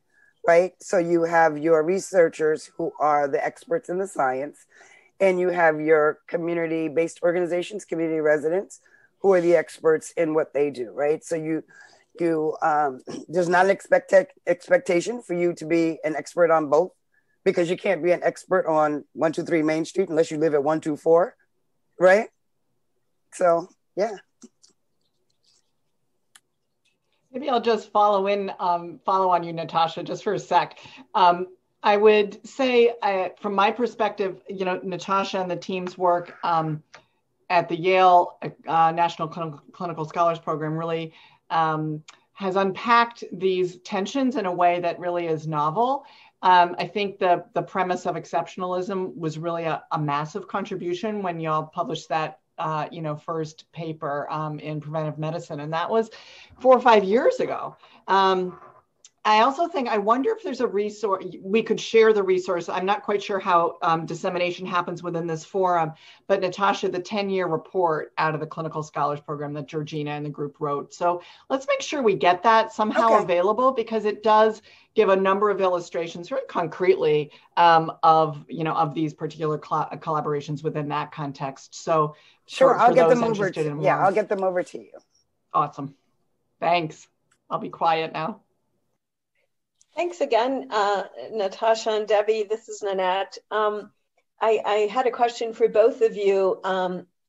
right? So you have your researchers who are the experts in the science, and you have your community-based organizations, community residents, who are the experts in what they do, right? So there's not an expectation for you to be an expert on both, because you can't be an expert on 123 Main Street unless you live at 124, right? So, yeah. Maybe I'll just follow on you, Natasha, just for a sec. I would say, from my perspective, Natasha and the team's work at the Yale National Clinical Scholars Program really has unpacked these tensions in a way that really is novel. I think the premise of exceptionalism was really a massive contribution when y'all published that first paper in preventive medicine, and that was 4 or 5 years ago. I also think, I wonder if there's a resource, we could share the resource. I'm not quite sure how dissemination happens within this forum, but Natasha, the 10-year report out of the Clinical Scholars Program that Georgina and the group wrote. So let's make sure we get that somehow available, because it does give a number of illustrations very concretely of these particular collaborations within that context. So sure, I'll get them over to you. Yeah, I'll get them over to you. Awesome. Thanks. I'll be quiet now. Thanks again, Natasha and Debbie. This is Nanette. I had a question for both of you.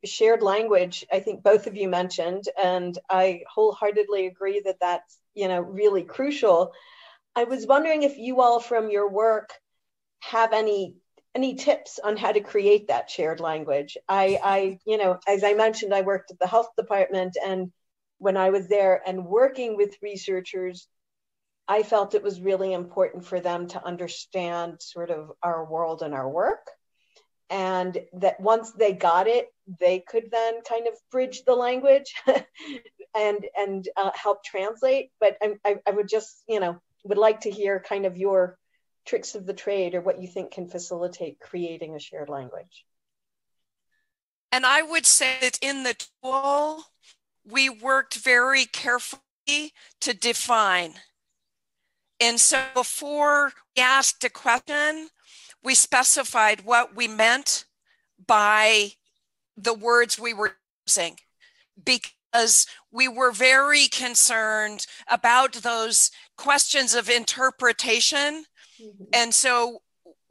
Shared language, I think both of you mentioned, and I wholeheartedly agree that that's really crucial. I was wondering if you all from your work have any tips on how to create that shared language. I as I mentioned, I worked at the health department, and when I was there and working with researchers, I felt it was really important for them to understand sort of our world and our work, and that once they got it, they could then kind of bridge the language and help translate. But I would just, would like to hear kind of your tricks of the trade, or what you think can facilitate creating a shared language. And I would say that in the tool, we worked very carefully to define. And so before we asked a question, we specified what we meant by the words we were using, because we were very concerned about those questions of interpretation. Mm-hmm. And so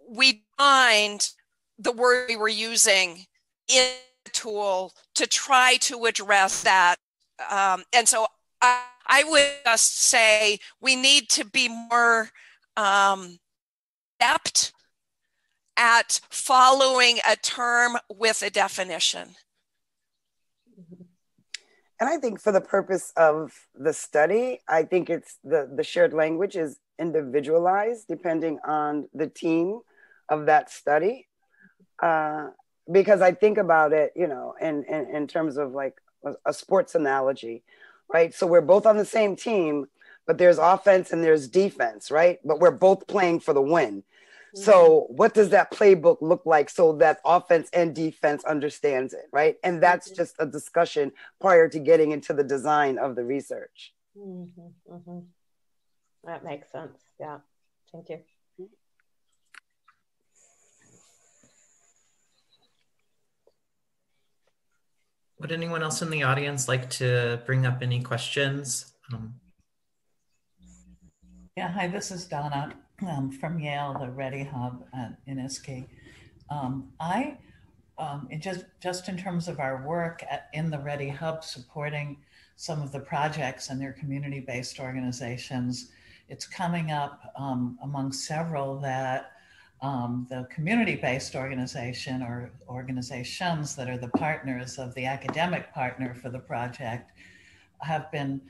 we defined the word we were using in the tool to try to address that. And so I would just say we need to be more adept at following a term with a definition. And I think for the purpose of the study, I think it's the shared language is individualized depending on the team of that study. Because I think about it, in terms of like a sports analogy, right? So we're both on the same team, but there's offense and there's defense, right? But we're both playing for the win. Mm-hmm. So what does that playbook look like so that offense and defense understands it, right? And that's just a discussion prior to getting into the design of the research. Mm-hmm. Mm-hmm. That makes sense. Yeah. Thank you. Would anyone else in the audience like to bring up any questions? Yeah, hi, this is Donna from Yale, the Ready Hub in ISKI. Just in terms of our work in the Ready Hub supporting some of the projects and their community-based organizations, it's coming up among several that the community-based organization or organizations that are the partners of the academic partner for the project have been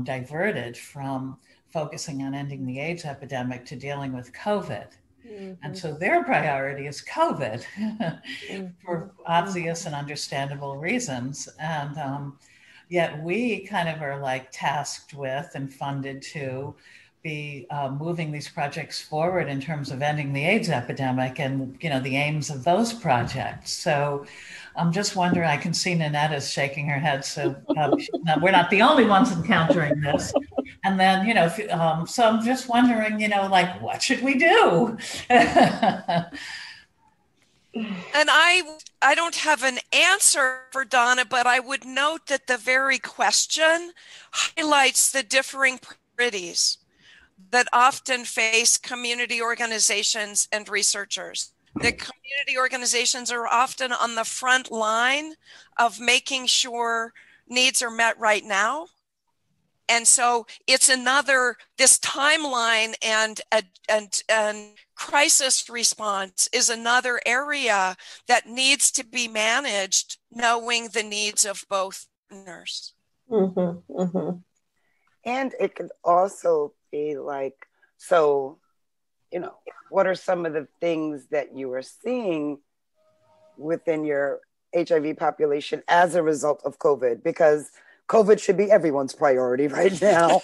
diverted from focusing on ending the AIDS epidemic to dealing with COVID. Mm-hmm. And so their priority is COVID for obvious and understandable reasons. And yet we kind of are like tasked with and funded to be moving these projects forward in terms of ending the AIDS epidemic and, the aims of those projects. So I'm just wondering, I can see Nanette is shaking her head. So we're not the only ones encountering this. And then, so I'm just wondering, what should we do? And I don't have an answer for Donna, but I would note that the very question highlights the differing priorities that often face community organizations and researchers. The community organizations are often on the front line of making sure needs are met right now. And so it's this timeline and crisis response is another area that needs to be managed, knowing the needs of both partners. Mm-hmm, mm-hmm. And it could also be like, so, what are some of the things that you are seeing within your HIV population as a result of COVID? Because COVID should be everyone's priority right now.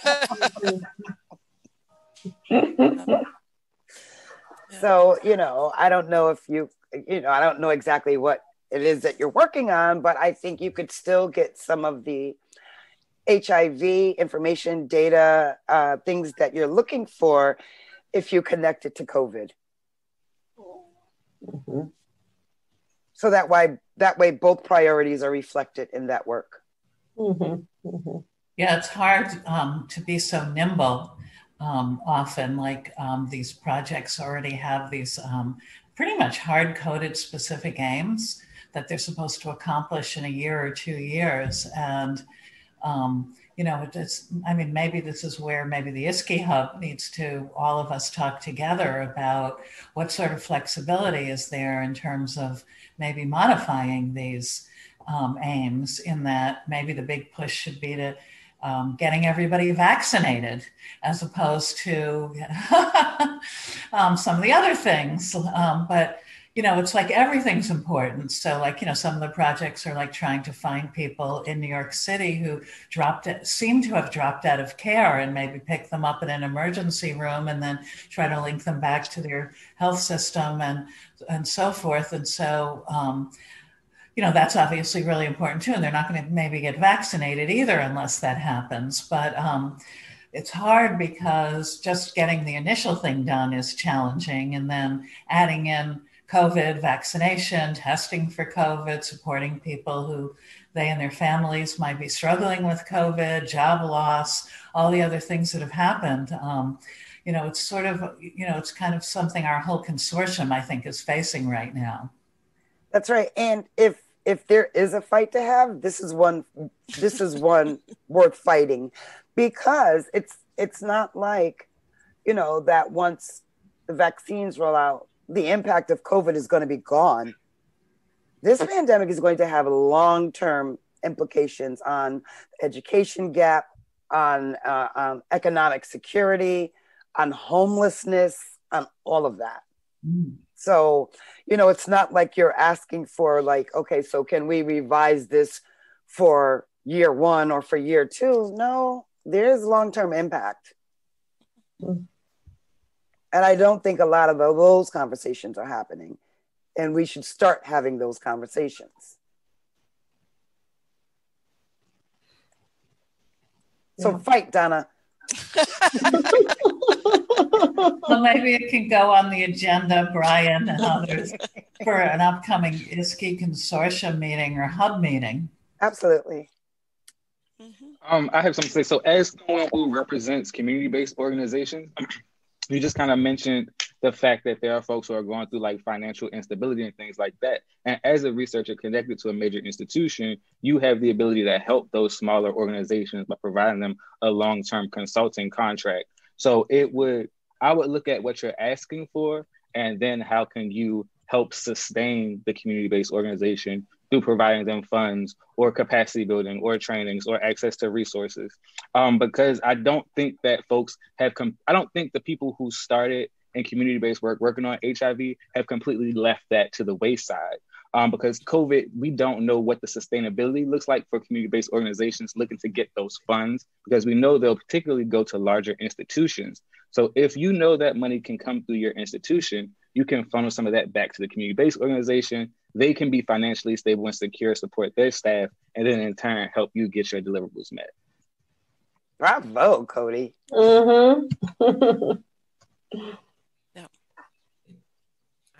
So, I don't know if I don't know exactly what it is that you're working on, but I think you could still get some of the HIV information, data, things that you're looking for if you connect it to COVID. Mm-hmm. So that way both priorities are reflected in that work. Mm-hmm. Mm-hmm. Yeah, it's hard to be so nimble. Often, like these projects already have these pretty much hard-coded specific aims that they're supposed to accomplish in a year or 2 years. And, maybe this is where maybe the ISKI Hub needs to, all of us talk together about what sort of flexibility is there in terms of maybe modifying these aims, in that maybe the big push should be to getting everybody vaccinated as opposed to some of the other things. But, it's like everything's important. So like, some of the projects are like trying to find people in New York City who seem to have dropped out of care, and maybe pick them up in an emergency room and then try to link them back to their health system and so forth. And so, that's obviously really important too. And they're not going to maybe get vaccinated either unless that happens. But it's hard because just getting the initial thing done is challenging. And then adding in COVID, vaccination, testing for COVID, supporting people who they and their families might be struggling with COVID, job loss, all the other things that have happened. It's sort of, it's kind of something our whole consortium, I think, is facing right now. That's right. And if there is a fight to have, this is one worth fighting, because it's not like, that once the vaccines roll out, the impact of COVID is going to be gone. This pandemic is going to have long-term implications on education gap, on economic security, on homelessness, on all of that. Mm. So, it's not like you're asking for like, okay, so can we revise this for year 1 or for year 2? No, there's long-term impact. Mm. And I don't think a lot of those conversations are happening. And we should start having those conversations. So fight, Donna. Well, maybe it can go on the agenda, Brian and others, for an upcoming ISKI consortium meeting or hub meeting. Absolutely. I have something to say. So as someone who represents community-based organizations, you just kind of mentioned the fact that there are folks who are going through like financial instability and things like that. And as a researcher connected to a major institution, you have the ability to help those smaller organizations by providing them a long-term consulting contract. So I would look at what you're asking for, and then how can you help sustain the community-based organization through providing them funds or capacity building or trainings or access to resources. Because I don't think that folks have, I don't think the people who started in community-based work working on HIV have completely left that to the wayside. Because COVID, we don't know what the sustainability looks like for community-based organizations looking to get those funds, because we know they'll particularly go to larger institutions. So if you know that money can come through your institution, you can funnel some of that back to the community-based organization. They can be financially stable and secure, support their staff, and then in turn help you get your deliverables met. Bravo, Cody. Yeah.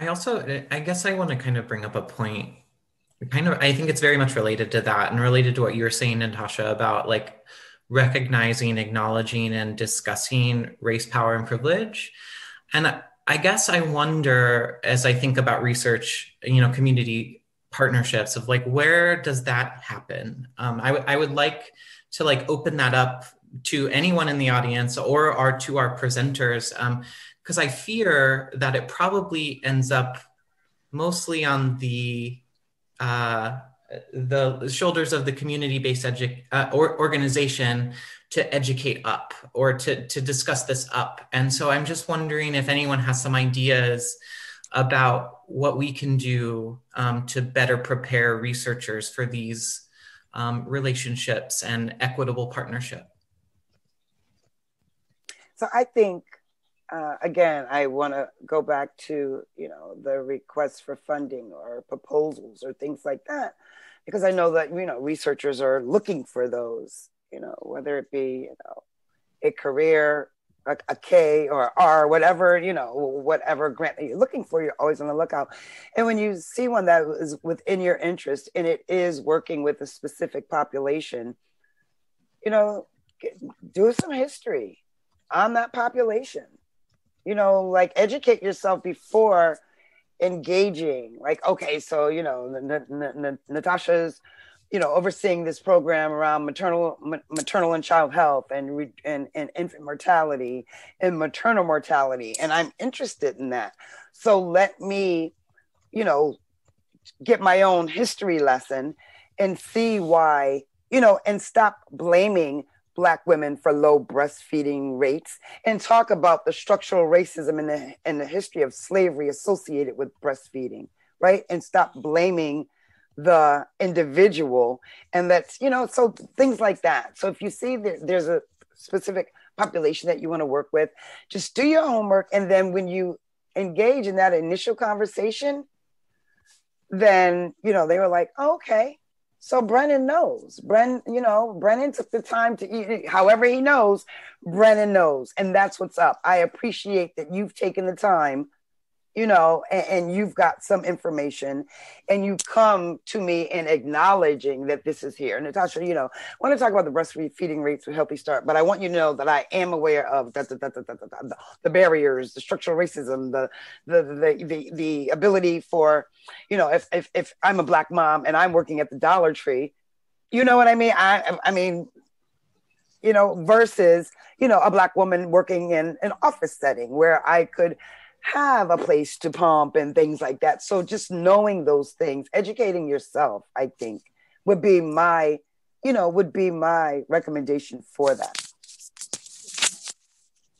I guess I want to kind of bring up a point, I think it's very much related to that and related to what you were saying, Natasha, about like recognizing, acknowledging, and discussing race, power, and privilege. And I guess I wonder, as I think about research, community partnerships, of like, where does that happen? I would like to like open that up to anyone in the audience or to our presenters, because I fear that it probably ends up mostly on the shoulders of the community-based organization to educate up or to discuss this up. And so I'm just wondering if anyone has some ideas about what we can do to better prepare researchers for these relationships and equitable partnership. So I think, again, I want to go back to, the requests for funding or proposals or things like that, because I know that, researchers are looking for those, whether it be, a career, a K or R, whatever, whatever grant that you're looking for, you're always on the lookout. And when you see one that is within your interest and it is working with a specific population, do some history on that population. Like educate yourself before engaging. Like, okay, so, Natasha's, overseeing this program around maternal and child health and infant mortality and maternal mortality. And I'm interested in that. So let me, get my own history lesson and see why, and stop blaming Black women for low breastfeeding rates and talk about the structural racism and the history of slavery associated with breastfeeding, right? And stop blaming the individual. And that's, so things like that. So if you see there's a specific population that you want to work with, just do your homework. And then when you engage in that initial conversation, then, they were like, oh, okay. So Brennan knows. Brennan took the time to eat. However he knows, Brennan knows. And that's what's up. I appreciate that you've taken the time, and you've got some information and you come to me in acknowledging that this is here. Natasha, I want to talk about the breastfeeding rates with Healthy Start, but I want you to know that I am aware of the barriers, the structural racism, the ability for, if I'm a Black mom and I'm working at the Dollar Tree, you know what I mean? I mean, versus, a Black woman working in an office setting where I could have a place to pump and things like that. So just knowing those things, educating yourself, I think would be my recommendation for that.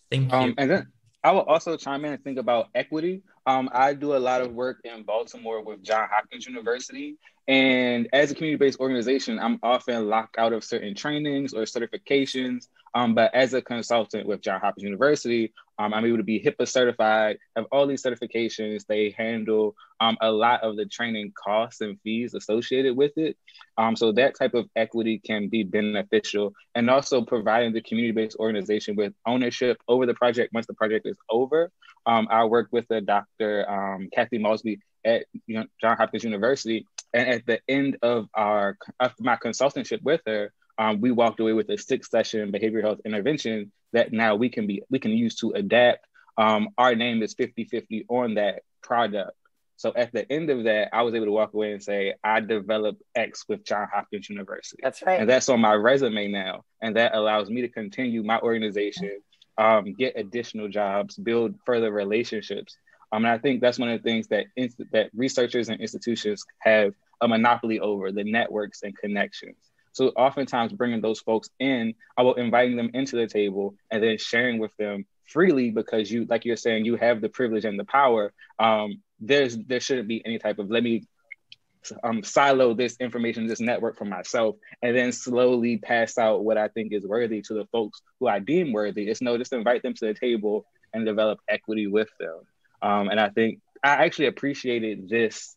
Thank you. And then I will also chime in and think about equity. I do a lot of work in Baltimore with Johns Hopkins University. And as a community-based organization, I'm often locked out of certain trainings or certifications. But as a consultant with Johns Hopkins University, I'm able to be HIPAA certified, have all these certifications. They handle a lot of the training costs and fees associated with it. So that type of equity can be beneficial, and also providing the community-based organization with ownership over the project once the project is over. I work with Dr. Kathy Mosby at Johns Hopkins University, and at the end of my consultantship with her, we walked away with a 6-session behavioral health intervention that now we can use to adapt. Our name is 50/50 on that product. So at the end of that, I was able to walk away and say, I developed X with Johns Hopkins University. That's right. And that's on my resume now. And that allows me to continue my organization, get additional jobs, build further relationships. And I think that's one of the things that researchers and institutions have a monopoly over, the networks and connections. So oftentimes bringing those folks in, inviting them into the table and then sharing with them freely, because you, like you're saying, you have the privilege and the power. There shouldn't be any type of, let me silo this information, this network for myself, and then slowly pass out what I think is worthy to the folks who I deem worthy. It's just invite them to the table and develop equity with them. And I think I actually appreciated this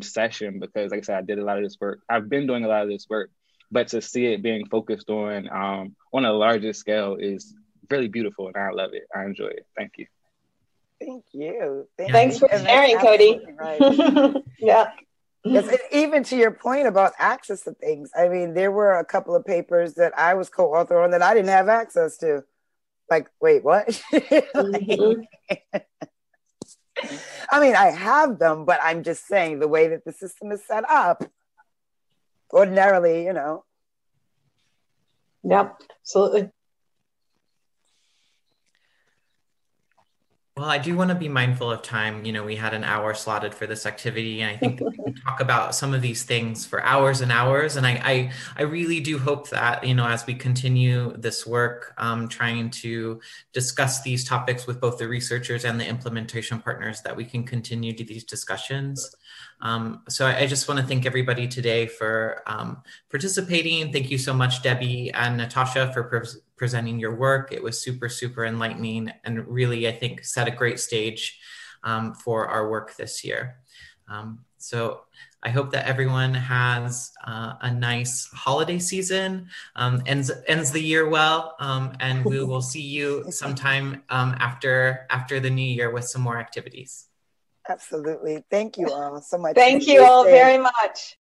session because, like I said, I did a lot of this work. I've been doing a lot of this work, but to see it being focused on a larger scale is really beautiful, and I love it. I enjoy it. Thank you. Thank you. Thanks for sharing, Cody. Right. Yeah. Yes, and even to your point about access to things, I mean, there were a couple of papers that I was co-author on that I didn't have access to. Like, wait, what? Mm-hmm. I mean, I have them, but I'm just saying the way that the system is set up, ordinarily, you know. Yep, absolutely. Well, I do want to be mindful of time. You know, we had an hour slotted for this activity, and I think that we can talk about some of these things for hours and hours. And I really do hope that, you know, as we continue this work, trying to discuss these topics with both the researchers and the implementation partners, that we can continue to these discussions. So I just want to thank everybody today for participating. Thank you so much, Debbie and Natasha, for presenting your work. It was super, super enlightening, and really, I think, set a great stage for our work this year. So I hope that everyone has a nice holiday season, ends the year well, and we will see you sometime after the new year with some more activities. Absolutely. Thank you all so much. Thank you all very much.